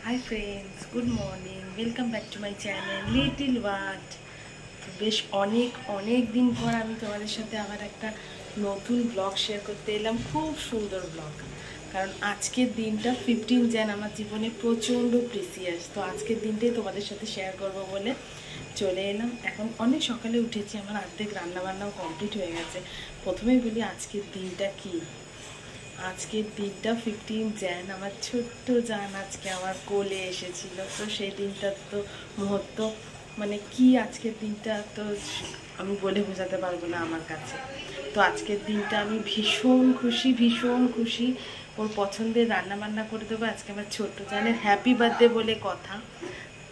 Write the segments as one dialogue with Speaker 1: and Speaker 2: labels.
Speaker 1: Hi friends, good morning, welcome back to my channel little world. তো বেশ অনেক দিন পর আমি তোমাদের সাথে আবার একটা নতুন ব্লগ শেয়ার করতে এলাম। খুব সুন্দর ব্লগ, কারণ আজকের দিনটা 15 jan আমার জীবনে প্রচণ্ড প্রিসিয়াস। তো আজকের দিনটাই তোমাদের সাথে শেয়ার করব বলে চলে এলাম। এখন অনেক সকালে উঠেছি, আমার অর্ধেক রান্নাবান্নাও কমপ্লিট হয়ে গেছে। প্রথমেই বলি আজকের দিনটা কি। আজকের দিনটা 15 jan, আমার ছোট্ট জান আজকে আমার কোলে এসেছিল। তো সেই দিনটার তো মুহূর্ত মানে কি, আজকের দিনটা তো আমি বলে বোঝাতে পারবো না আমার কাছে। তো আজকের দিনটা আমি ভীষণ খুশি। ওর পছন্দের রান্না বান্না করে দেবো আজকে আমার ছোট্ট জানের হ্যাপি বার্থডে বলে কথা।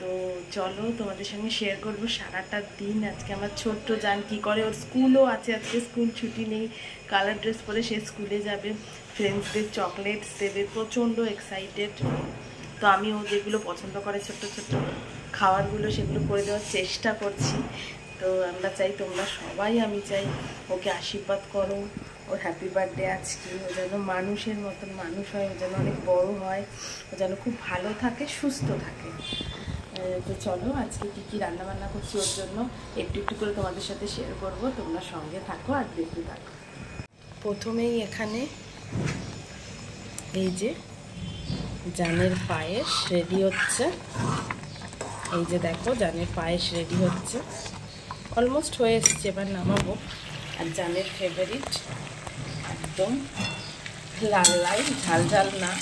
Speaker 1: তো চলো তোমাদের সঙ্গে শেয়ার করবো সারাটা দিন আজকে আমার ছোট্ট জান কী করে। ওর স্কুলও আছে, আজকে স্কুল ছুটি নেই, কালার ড্রেস পরে সে স্কুলে যাবে, ফ্রেন্ডসদের চকলেটস দেবে, প্রচণ্ড এক্সাইটেড। তো আমি ও যেগুলো পছন্দ করে ছোট্ট খাবারগুলো সেগুলো করে দেওয়ার চেষ্টা করছি। তো আমরা চাই তোমরা সবাই, আমি চাই ওকে আশীর্বাদ করো। ওর হ্যাপি বার্থডে আজকে, ও যেন মানুষের মতন মানুষ হয়, ও যেন অনেক বড় হয়, ও যেন খুব ভালো থাকে, সুস্থ থাকে। তো চলো আজকে কী রান্নাবান্না করছি ওর জন্য একটু করে তোমাদের সাথে শেয়ার করবো। তোমরা সঙ্গে থাকো আর দেখতে থাকো। প্রথমেই এখানে এই যে জানের পায়েস রেডি হচ্ছে। এই যে দেখো জানের পায়েস রেডি হচ্ছে, অলমোস্ট হয়ে এসছে, এবার নামাবো। আর জানের ফেভারিট একদম লাল ঝাল না,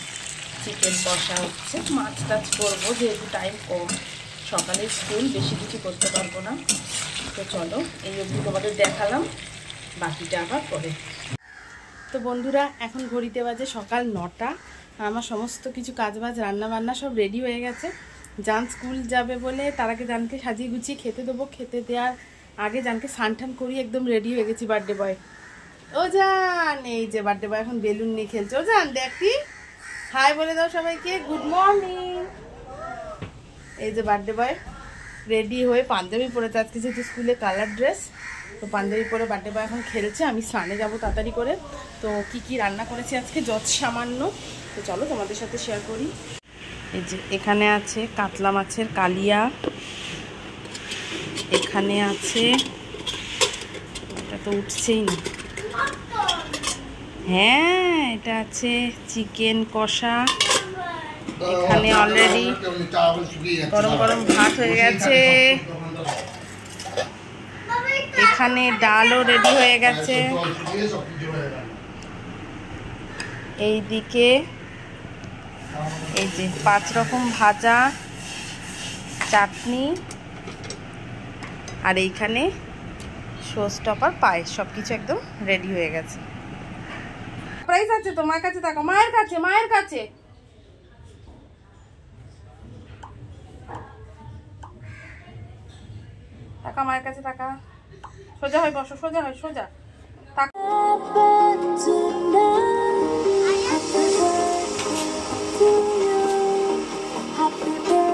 Speaker 1: চিকেন কষা হচ্ছে। মাছ টাছ করবো যেহেতু টাইম কম, সকালে স্কুল, বেশি কিছু করতে পারবো না। তো চলো এই অবধি তোমাদের দেখালাম, বাকিটা আবার পরে। তো বন্ধুরা এখন ঘড়িতে বাজে সকাল 9টা। আমার সমস্ত কিছু কাজবাজ রান্নাবান্না সব রেডি হয়ে গেছে। জান স্কুল যাবে বলে তার আগে জানকে সাজিয়ে গুছিয়ে খেতে দেবো। খেতে দেওয়ার আগে জানকে স্নান করি, একদম রেডি হয়ে গেছি। বার্থডে বয় ও জান, এই যে বার্থডে বয় এখন বেলুন নিয়ে খেলছে। ও জান দেখি, হাই বলে দাও সবাইকে, গুড মর্নিং। এই যে বার্থডে বয় রেডি হয়ে পাঞ্জাবি পরেছে, আজকে যেহেতু স্কুলে কালার ড্রেস, তো পাঞ্জাবি পরে বার্থডে বয় এখন খেলছে। আমি স্নানে যাবো তাড়াতাড়ি করে। তো কি রান্না করেছি আজকে যত সামান্য, তো চলো তোমাদের সাথে শেয়ার করি। এই যে এখানে আছে কাতলা মাছের কালিয়া, এখানে আছে, এটা তো উঠছেই না, হ্যাঁ এটা আছে চিকেন কষা। এখানে অলরেডি গরম ভাত হয়ে গেছে, এখানে ডালও রেডি হয়ে গেছে, এইদিকে এই যে 5 রকম ভাজা, চাটনি, আর এইখানে সস টপার পায়েস, সব কিছু একদম রেডি হয়ে গেছে। প্রাইস আছে তোমার কাছে, তাকো মায়ের কাছে টাকা, মায়ের কাছে টাকা। সোজা হয় বসো, সোজা টাকা।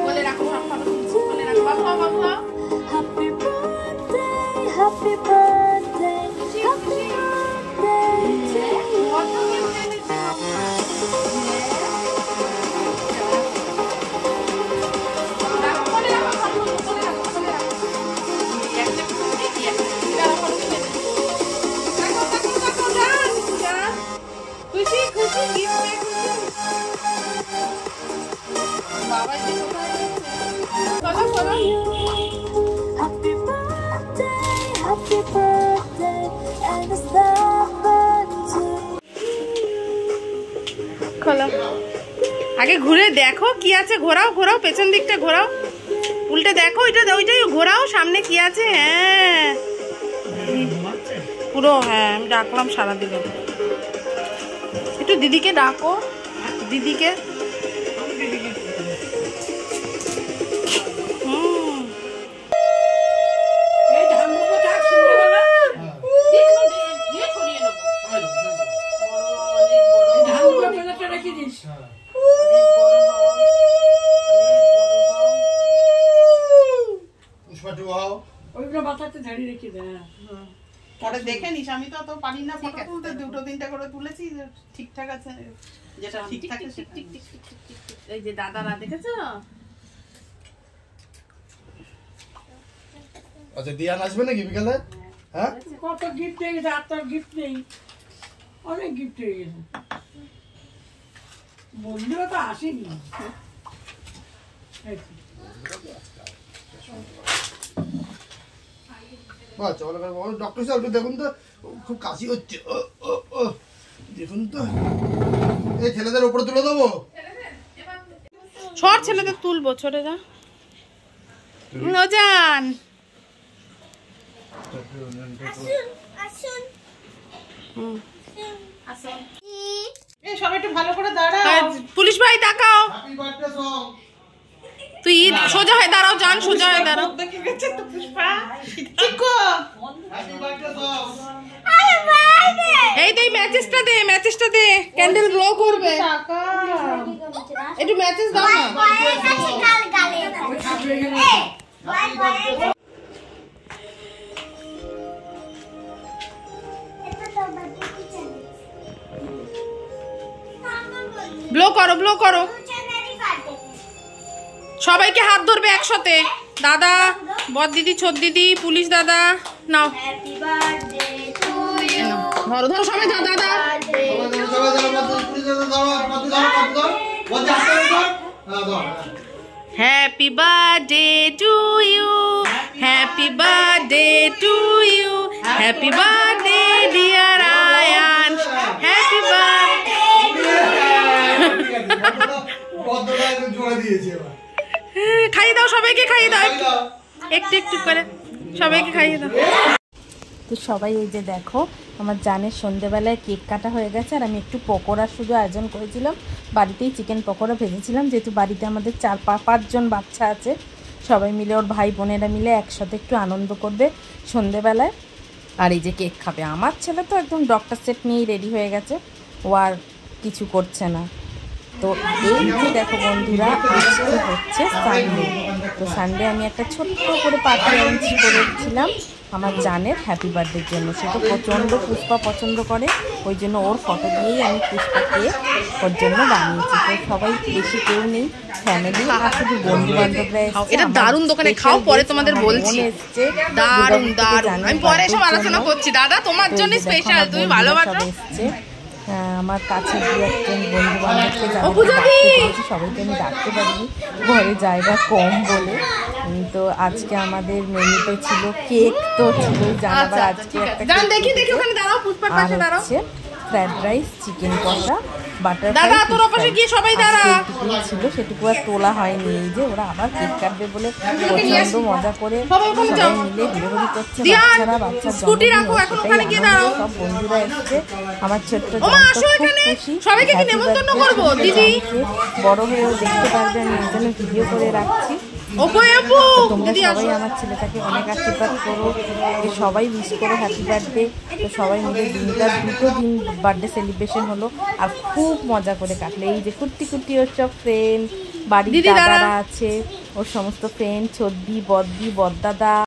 Speaker 1: বলে রাখো সব ফটো তুলছি, বলে রাখো বাবু হ্যাপি বার্থডে আগে ঘুরে দেখো কি আছে, ঘোরাও পেছন দিকটা ঘোরাও, উল্টে দেখো, ওইটাই ঘোরাও, সামনে কি আছে। হ্যাঁ পুরো, হ্যাঁ আমি ডাকলাম সারাদিন। একটু দিদিকে ডাকো, দিদিকে।
Speaker 2: পরে দেখে নিস, আমি তো অত পারি না ফটো তুলতে, 2-3টা করে তুলেছি, ঠিকঠাক আছে, যেটা ঠিক থাকে সেটা।
Speaker 1: এই যে দাদারা দেখেছো?
Speaker 3: আচ্ছা দিয়ান আসবে নাকি বিকালে? হ্যাঁ
Speaker 4: কত গিফট হয়ে গেছে, আর তোর গিফট নেই, অনেক গিফট হয়ে গেছে, বন্ধুরা তো আসেনি।
Speaker 3: ডক্টর সাহেব একটু দেখুন তো, খুব কাশি হচ্ছে, দেখুন তো, এই ছেলেদের উপরে তুলে দেবো।
Speaker 1: ছোট ছেলেদের তুলবো, ছোটে যা নজান।
Speaker 2: সবাই একটু ভালো করে দাঁড়াও।
Speaker 1: পুলিশ ভাই তাকাও, তুই সোজা হয়ে দাঁড়াও, জান সোজা হয়ে দাঁড়াও।
Speaker 2: দেখে গেছে তো পুষ্পা, চিকু
Speaker 1: এই দে ম্যাচেসটা দে, ম্যাচেসটা দে, ক্যান্ডেল গ্লো করবে। একটু ম্যাচেস দাও না। ব্লো করো, ব্লো করো, সবাইকে হাত ধরবে একসাথে। দাদা, বড় দিদি, ছোট দিদি, পুলিশ দাদা, নাও ধরো ধরো সবাই, দাও দাদা। Happy birthday to you, happy birthday to you, happy birthday dear Ayaan, happy birthday. খাইয়ে দাও সবাইকে, খাইয়ে দাও একটু একটু করে, সবাইকে খাইয়ে দাও। তো সবাই এই যে দেখো, আমার জানের সন্ধেবেলায় কেক কাটা হয়ে গেছে, আর আমি একটু পকোড়ার শুধু আয়োজন করেছিলাম। বাড়িতেই চিকেন পকোড়া ভেজেছিলাম, যেহেতু বাড়িতে আমাদের 4-5 জন বাচ্চা আছে, সবাই মিলে, ওর ভাই বোনেরা মিলে একসাথে একটু আনন্দ করবে সন্ধেবেলায়। আর এই যে কেক খাবে। আমার ছেলে তো একদম ডক্টর সেট নিয়েই রেডি হয়ে গেছে, ও আর কিছু করছে না। তো এই যে দেখো বন্ধুরা, আজকে হচ্ছে সানডে। তো সানডে আমি একটা ছোট্ট করে পার্টি অ্যারেঞ্জ করেছিলাম আমার জানের হ্যাপি বার্থডের জন্য। সে তো প্রচণ্ড পুষ্পা পছন্দ করে, ওই জন্য ওর ফটো দিয়েই আমি পুষ্পাকে ওর জন্য বানিয়েছি। তো সবাই বেশি কেউ নেই, ফ্যামিলি আর শুধু বন্ধু বান্ধবরা এসেছে। এটা দারুণ দোকানে খাও, পরে তোমাদের বলছি। দারুণ দারুণ, আমি পরে সব আলোচনা করছি। দাদা তোমার জন্য স্পেশাল, তুমি ভালোবাসো।
Speaker 4: আমার কাছে দু একজন বন্ধু বান্ধবকে সবাইকে আমি ডাকতে পারিনি, ঘরে জায়গা কম বলে। তো আজকে আমাদের মেনুতে ছিল কেক, তো ছিল জানাবার আজকে একটা, আর হচ্ছে ফ্রাইড রাইস, চিকেন কষা, বাটার ছিল, সেটুকু আর তোলা হয়নি। এই যে ওরা আবার কেক কাটবে বলে প্রচন্ড মজা করে সবাই মিলে ঘুরে করছে, বাচ্চারা, বাচ্চার জন্মদিন, সব বন্ধুরা এসছে। আমার ছোট্ট বড় হয়েও দেখতে পারবে, আমি এই জন্য ভিডিও করে রাখছি। তোমরা সবাই আমার ছেলেটাকে অনেক আশীর্বাদ করো, সবাই উইশ করো হ্যাপি বার্থডে। তো সবাই মিলে দিনটা 2 দিন বার্থডে সেলিব্রেশন হলো, আর খুব মজা করে কাটলো। এই যে কুর্তি কুর্তি ওর সব ফ্রেন্ড, বাড়ির দাদারা আছে, ওর সমস্ত ফ্রেন্ড, ছদ্দি, বদ্দি, বদ্দাদা,